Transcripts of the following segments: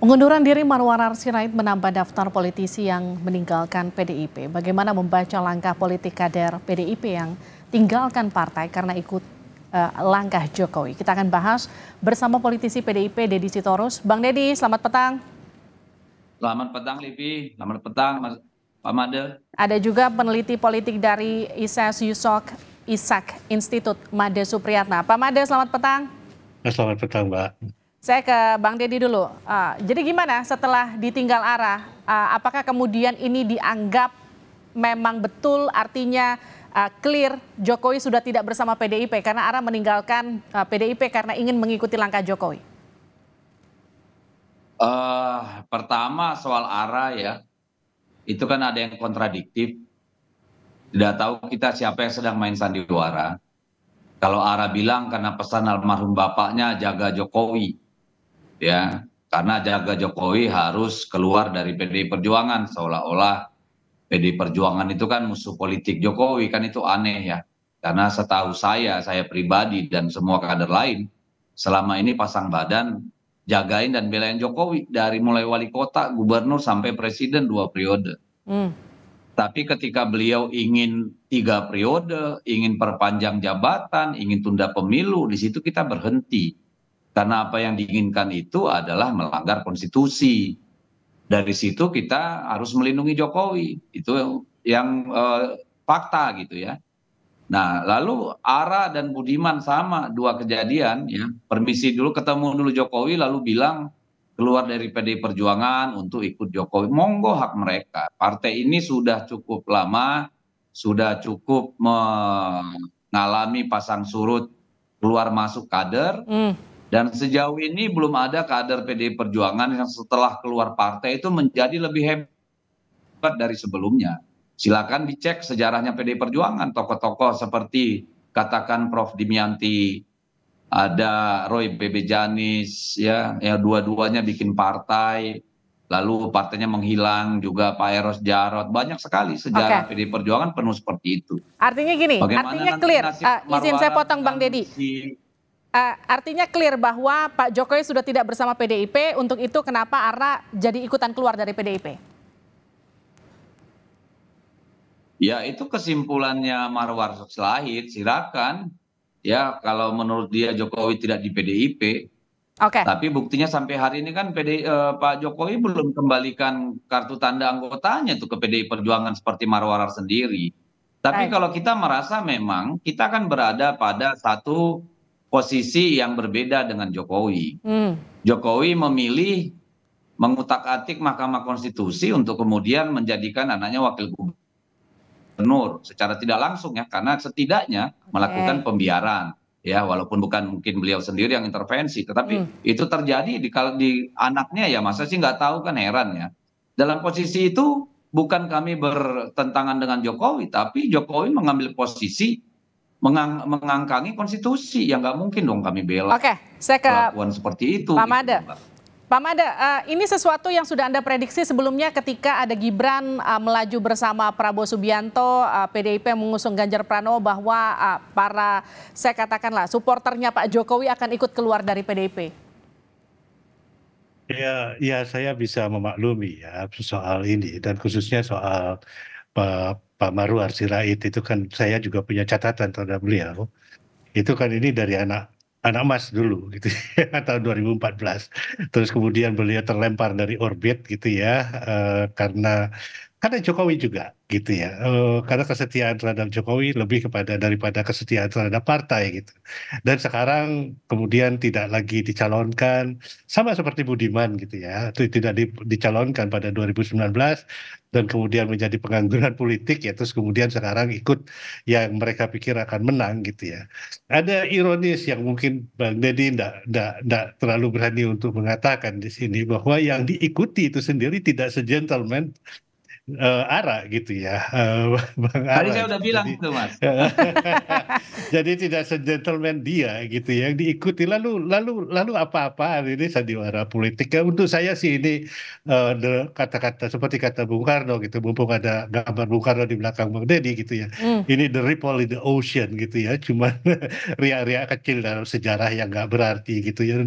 Pengunduran diri Marwarar Sirait menambah daftar politisi yang meninggalkan PDIP. Bagaimana membaca langkah politik kader PDIP yang tinggalkan partai karena ikut langkah Jokowi? Kita akan bahas bersama politisi PDIP Deddy Sitorus. Bang Deddy, selamat petang. Selamat petang, Livi. Selamat petang, Pak Made. Ada juga peneliti politik dari ISAK Institut, Made Supriyatna. Pak Made, selamat petang. Selamat petang, Mbak. Saya ke Bang Deddy dulu. Jadi gimana setelah ditinggal arah? Apakah kemudian ini dianggap memang betul artinya clear Jokowi sudah tidak bersama PDIP karena arah meninggalkan PDIP karena ingin mengikuti langkah Jokowi? Pertama soal arah ya, itu kan ada yang kontradiktif. Tidak tahu kita siapa yang sedang main sandiwara. Kalau arah bilang karena pesan almarhum bapaknya jaga Jokowi. Ya, karena jaga Jokowi harus keluar dari PDI Perjuangan, seolah-olah PDI Perjuangan itu kan musuh politik Jokowi, kan itu aneh ya. Karena setahu saya pribadi dan semua kader lain selama ini pasang badan jagain dan belain Jokowi dari mulai wali kota, gubernur sampai presiden 2 periode. Tapi ketika beliau ingin 3 periode, ingin perpanjang jabatan, ingin tunda pemilu, di situ kita berhenti. Karena apa yang diinginkan itu adalah melanggar konstitusi. Dari situ kita harus melindungi Jokowi. Itu yang fakta gitu ya. Nah, lalu Ara dan Budiman sama 2 kejadian ya. Permisi dulu, ketemu dulu Jokowi lalu bilang keluar dari PDI Perjuangan untuk ikut Jokowi. Monggo, hak mereka. Partai ini sudah cukup lama, sudah cukup mengalami pasang surut keluar masuk kader. Dan sejauh ini belum ada kader PDI Perjuangan yang setelah keluar partai itu menjadi lebih hebat dari sebelumnya. Silakan dicek sejarahnya PDI Perjuangan, tokoh-tokoh seperti katakan Prof. Dimianti, ada Roy Bebe Janis, ya dua-duanya bikin partai, lalu partainya menghilang, juga Pak Eros Jarot, banyak sekali sejarah PDI Perjuangan penuh seperti itu. Artinya gini, artinya clear, izin saya potong Bang Deddy. Artinya clear bahwa Pak Jokowi sudah tidak bersama PDIP, untuk itu kenapa Ara jadi ikutan keluar dari PDIP? Ya itu kesimpulannya Marwar Sirait, silakan. Ya kalau menurut dia Jokowi tidak di PDIP. Tapi buktinya sampai hari ini kan Pak Jokowi belum kembalikan kartu tanda anggotanya tuh ke PDI Perjuangan seperti Marwar sendiri. Tapi kalau kita merasa memang kita kan berada pada satu posisi yang berbeda dengan Jokowi. Jokowi memilih mengutak-atik Mahkamah Konstitusi untuk kemudian menjadikan anaknya wakil gubernur secara tidak langsung ya, karena setidaknya melakukan pembiaran ya, walaupun bukan mungkin beliau sendiri yang intervensi, tetapi itu terjadi di anaknya ya, masa sih nggak tahu, kan heran ya. Dalam posisi itu bukan kami bertentangan dengan Jokowi, tapi Jokowi mengambil posisi mengangkangi konstitusi, yang nggak mungkin dong kami bela. Saya ke perlakuan seperti itu. Pak Made. Pak Made, ini sesuatu yang sudah Anda prediksi sebelumnya ketika ada Gibran melaju bersama Prabowo Subianto, PDIP mengusung Ganjar Pranowo, bahwa saya katakanlah supporternya Pak Jokowi akan ikut keluar dari PDIP. Ya saya bisa memaklumi ya soal ini, dan khususnya soal Pak Marwar Sirait itu kan saya juga punya catatan terhadap beliau. Itu kan ini dari anak mas dulu gitu ya, tahun 2014. Terus kemudian beliau terlempar dari orbit gitu ya, karena Jokowi juga gitu ya, karena kesetiaan terhadap Jokowi lebih daripada kesetiaan terhadap partai gitu. Dan sekarang kemudian tidak lagi dicalonkan, sama seperti Budiman gitu ya, itu tidak dicalonkan pada 2019 dan kemudian menjadi pengangguran politik ya, terus kemudian sekarang ikut yang mereka pikir akan menang gitu ya. Ada ironis yang mungkin Bang Deddy tidak terlalu berani untuk mengatakan di sini, bahwa yang diikuti itu sendiri tidak se-gentleman Ara gitu ya, Bang Ara. Tadi saya udah bilang itu, Mas. Jadi tidak se-gentleman dia gitu ya, yang diikuti lalu apa-apaan ini sandiwara politik. Untuk saya sih ini kata-kata seperti kata Bung Karno gitu, mumpung ada gambar Bung Karno di belakang Bang Deddy gitu ya. Ini the ripple in the ocean gitu ya, cuma riak-riak kecil dalam sejarah yang nggak berarti gitu ya.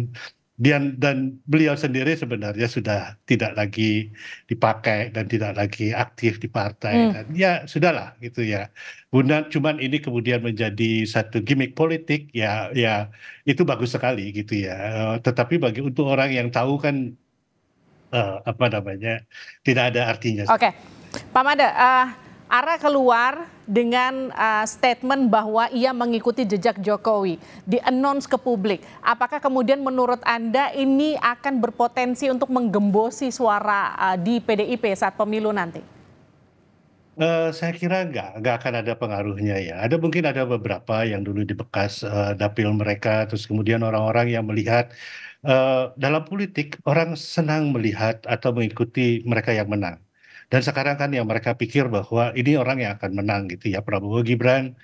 dan beliau sendiri sebenarnya sudah tidak lagi dipakai dan tidak lagi aktif di partai dan ya sudahlah gitu ya. Bunda cuman ini kemudian menjadi satu gimmick politik ya ya itu bagus sekali gitu ya. Tetapi untuk orang yang tahu kan apa namanya tidak ada artinya. Oke, Pak Made, Ara keluar dengan statement bahwa ia mengikuti jejak Jokowi, di-announce ke publik. Apakah kemudian menurut Anda ini akan berpotensi untuk menggembosi suara di PDIP saat pemilu nanti? Saya kira nggak akan ada pengaruhnya ya. Mungkin ada beberapa yang dulu di bekas dapil mereka, terus kemudian orang-orang yang melihat dalam politik orang senang melihat atau mengikuti mereka yang menang. Dan sekarang kan yang mereka pikir bahwa ini orang yang akan menang gitu ya. Prabowo Gibran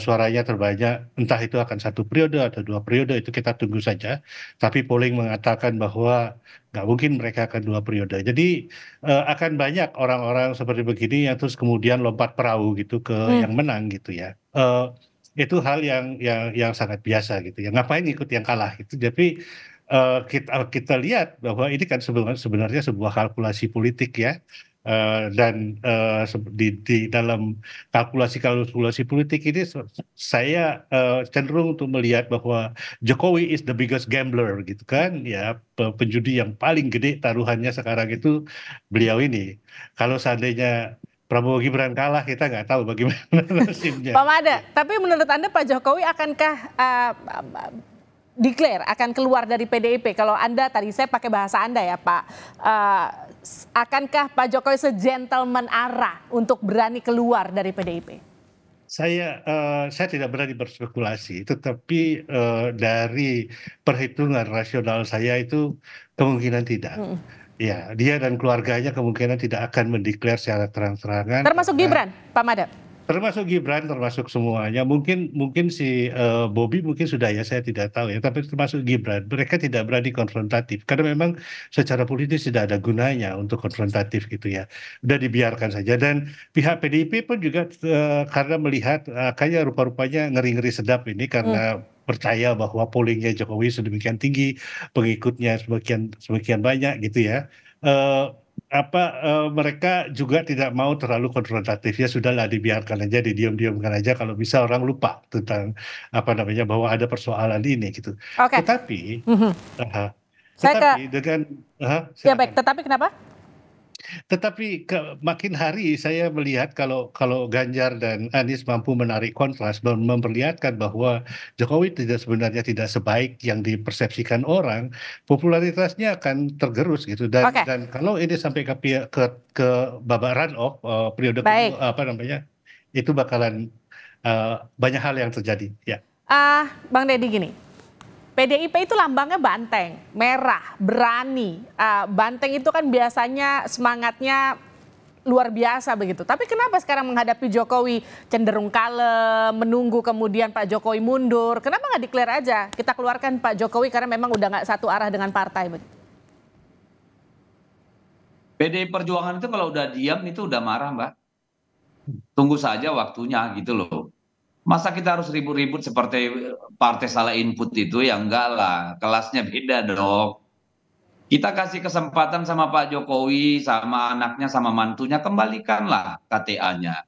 suaranya terbanyak, entah itu akan 1 periode atau 2 periode itu kita tunggu saja. Tapi polling mengatakan bahwa nggak mungkin mereka akan 2 periode. Jadi akan banyak orang-orang seperti begini yang terus kemudian lompat perahu gitu ke yang menang gitu ya. Itu hal yang sangat biasa gitu ya. Ngapain ikut yang kalah gitu. Tapi kita lihat bahwa ini kan sebenarnya sebuah kalkulasi politik ya. Dan di dalam kalkulasi politik ini saya cenderung untuk melihat bahwa Jokowi is the biggest gambler gitu kan ya, penjudi yang paling gede taruhannya sekarang itu beliau ini. Kalau seandainya Prabowo Gibran kalah kita nggak tahu bagaimana nasibnya. Pak Made, tapi menurut Anda Pak Jokowi akankah declare akan keluar dari PDIP? Kalau Anda tadi saya pakai bahasa Anda ya Pak, akankah Pak Jokowi se-gentleman Ara untuk berani keluar dari PDIP? Saya tidak berani berspekulasi, tetapi dari perhitungan rasional saya itu kemungkinan tidak. Ya, dia dan keluarganya kemungkinan tidak akan mendeklar secara terang-terangan. Termasuk Gibran, Pak Made? Termasuk Gibran, termasuk semuanya. Mungkin si Bobi mungkin sudah ya, saya tidak tahu ya. Tapi termasuk Gibran, mereka tidak berani konfrontatif karena memang secara politis tidak ada gunanya untuk konfrontatif gitu ya. Udah dibiarkan saja. Dan pihak PDIP pun juga karena melihat kayaknya rupa-rupanya ngeri-ngeri sedap ini karena percaya bahwa pollingnya Jokowi sedemikian tinggi, pengikutnya semakin banyak gitu ya. Mereka juga tidak mau terlalu konfrontatif, ya sudahlah dibiarkan aja, didiam-diamkan aja, kalau bisa orang lupa tentang bahwa ada persoalan ini gitu. Oke. Tetapi dengan ya baik, tetapi kenapa? Tetapi makin hari saya melihat kalau Ganjar dan Anies mampu menarik kontras dan memperlihatkan bahwa Jokowi sebenarnya tidak sebaik yang dipersepsikan orang, popularitasnya akan tergerus gitu. Dan kalau ini sampai ke babak run-off periode kedua, itu bakalan banyak hal yang terjadi. Ya. Bang Deddy gini. PDIP itu lambangnya banteng, merah, berani. Banteng itu kan biasanya semangatnya luar biasa begitu. Tapi kenapa sekarang menghadapi Jokowi cenderung kalem, menunggu kemudian Pak Jokowi mundur? Kenapa nggak declare aja? Kita keluarkan Pak Jokowi karena memang udah nggak satu arah dengan partai. PDI Perjuangan itu kalau udah diam itu udah marah, Mbak. Tunggu saja waktunya gitu loh. Masa kita harus ribut-ribut seperti partai salah input itu? Ya enggak lah, kelasnya beda dong. Kita kasih kesempatan sama Pak Jokowi, sama anaknya, sama mantunya, kembalikanlah KTA-nya.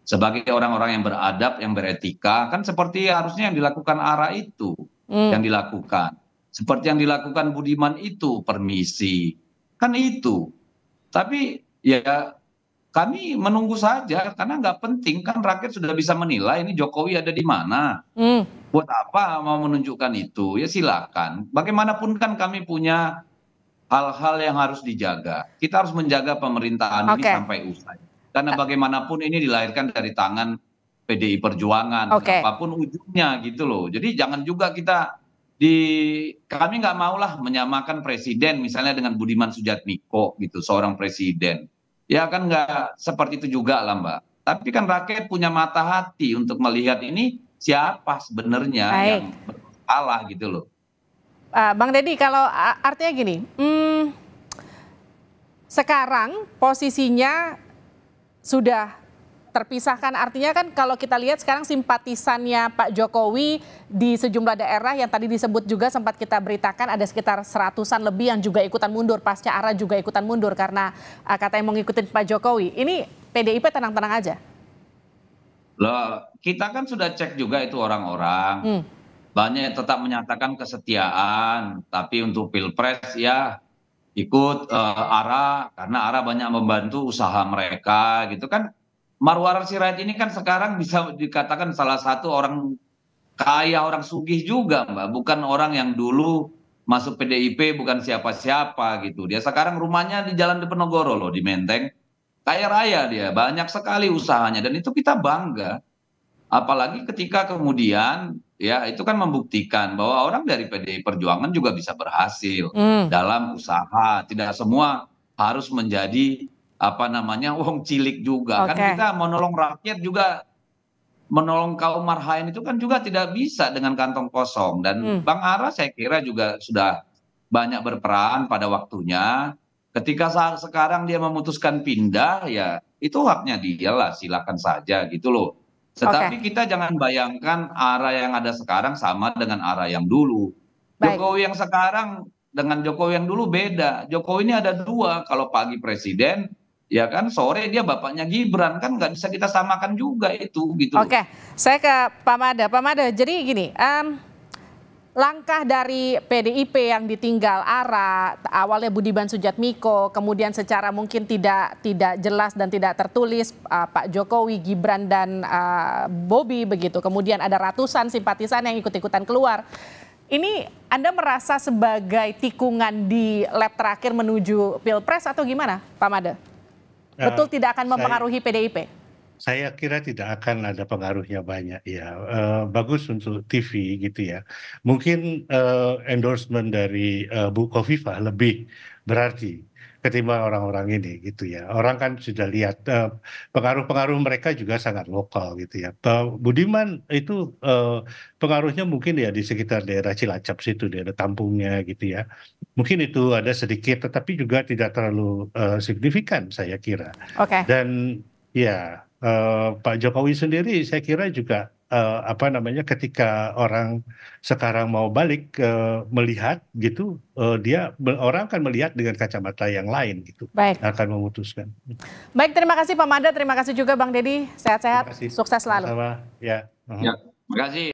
Sebagai orang-orang yang beradab, yang beretika, kan seperti harusnya yang dilakukan Ara itu, yang dilakukan. Seperti yang dilakukan Budiman itu, permisi. Kan itu. Tapi ya kami menunggu saja karena nggak penting, kan rakyat sudah bisa menilai ini Jokowi ada di mana. Buat apa mau menunjukkan itu? Ya silakan. Bagaimanapun kan kami punya hal-hal yang harus dijaga. Kita harus menjaga pemerintahan ini sampai usai. Karena bagaimanapun ini dilahirkan dari tangan PDI Perjuangan, apapun ujungnya gitu loh. Jadi jangan juga kami nggak maulah menyamakan presiden misalnya dengan Budiman Sujatmiko gitu, seorang presiden. Ya kan nggak seperti itu juga lah Mbak. Tapi kan rakyat punya mata hati untuk melihat ini siapa sebenarnya yang bersalah gitu loh. Bang Deddy, kalau artinya gini, sekarang posisinya sudah terpisahkan. Artinya kan kalau kita lihat sekarang simpatisannya Pak Jokowi di sejumlah daerah yang tadi disebut juga sempat kita beritakan ada sekitar 100-an lebih yang juga ikutan mundur. Pasca ARA juga ikutan mundur karena katanya mau ngikutin Pak Jokowi. Ini PDIP tenang-tenang aja. Loh, kita kan sudah cek juga itu orang-orang. Banyak yang tetap menyatakan kesetiaan, tapi untuk Pilpres ya ikut ARA karena ARA banyak membantu usaha mereka gitu kan. Marwar Sirait ini kan sekarang bisa dikatakan salah satu orang kaya, orang sugih juga, Mbak. Bukan orang yang dulu masuk PDIP, bukan siapa-siapa gitu. Dia sekarang rumahnya di Jalan Diponegoro loh, di Menteng. Kaya raya dia, banyak sekali usahanya dan itu kita bangga. Apalagi ketika kemudian ya itu kan membuktikan bahwa orang dari PDI Perjuangan juga bisa berhasil dalam usaha. Tidak semua harus menjadi apa namanya wong cilik juga. Kan Oke. kita menolong rakyat juga, menolong kaum marhaen itu kan juga tidak bisa dengan kantong kosong. Dan Bang Ara saya kira juga sudah banyak berperan pada waktunya. Ketika saat sekarang dia memutuskan pindah ya itu haknya dia lah, silakan saja gitu loh. Tetapi kita jangan bayangkan ARA yang ada sekarang sama dengan ARA yang dulu. Baik. Jokowi yang sekarang dengan Jokowi yang dulu beda. Jokowi ini ada dua, kalau pagi presiden, ya kan sore dia bapaknya Gibran, kan nggak bisa kita samakan juga itu gitu. Oke, saya ke Pak Mada. Pak Mada, jadi gini, langkah dari PDIP yang ditinggal ARA, awalnya Budiman Sujatmiko, kemudian secara mungkin tidak jelas dan tidak tertulis Pak Jokowi, Gibran dan Bobi begitu. Kemudian ada ratusan simpatisan yang ikut-ikutan keluar. Ini Anda merasa sebagai tikungan di lap terakhir menuju Pilpres atau gimana, Pak Mada? Betul tidak akan mempengaruhi PDIP? Saya kira tidak akan ada pengaruhnya banyak ya. Bagus untuk TV gitu ya. Mungkin endorsement dari Bu Khofifah lebih berarti ketimbang orang-orang ini gitu ya. Orang kan sudah lihat pengaruh-pengaruh mereka juga sangat lokal gitu ya. Budiman itu pengaruhnya mungkin ya di sekitar daerah Cilacap situ, daerah Tampungnya gitu ya. Mungkin itu ada sedikit, tetapi juga tidak terlalu signifikan saya kira. Oke. Dan ya. Pak Jokowi sendiri saya kira juga apa namanya ketika orang sekarang mau balik melihat gitu orang akan melihat dengan kacamata yang lain gitu. Baik. Akan memutuskan. Baik, terima kasih Pak Mada, terima kasih juga Bang Deddy, sehat-sehat, Terima kasih. sukses selalu. Sama-sama. Ya. Ya, terima kasih.